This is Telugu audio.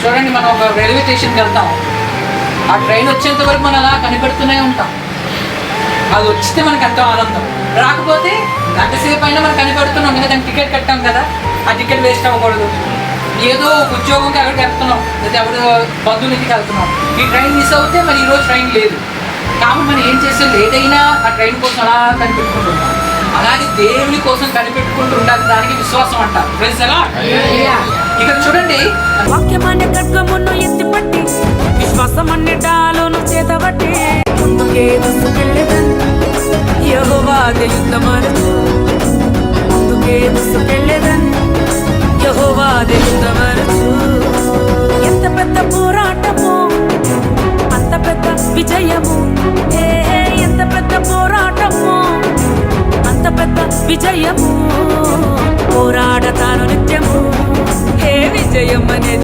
చూడండి, మనం ఒక రైల్వే స్టేషన్కి వెళ్తాం, ఆ ట్రైన్ వచ్చేంత వరకు మనం అలా కనిపెడుతూనే ఉంటాం. అది వచ్చితే మనకు ఎంతో ఆనందం, రాకపోతే గంట సేపు అయినా మనం కనిపెడుతున్నాం కదా, దానికి టికెట్ కట్టాం కదా, ఆ టికెట్ వేస్ట్ అవ్వకూడదు. ఏదో ఉద్యోగంకి ఎక్కడికి వెళ్తున్నాం, లేదా ఎవరు బంధువులకి వెళ్తున్నాం, ఈ ట్రైన్ మిస్ అవుతే మరి ఈరోజు ట్రైన్ లేదు కాబట్టి మనం ఏం చేస్తే లేట్ అయినా ఆ ట్రైన్ కోసం అలా కనిపెట్టుకుంటున్నాం. అలాగే దేవుని కోసం కనిపెట్టుకుంటూ ఉండాలి, దానికి విశ్వాసం అంటారు. Praise the lord. ఇక్కడ చూడండి, వాక్యమనే ఖడ్గమును ఎత్తిపట్టి విశ్వాసమనే డాలును చేతబట్టి ముందుకే దూసుకెళ్ళెదన్ యెహోవాదే యుద్ధమరుచు ముందుకే దూసుకెళ్ళెదన్ యెహోవాదే యుద్ధమరుచు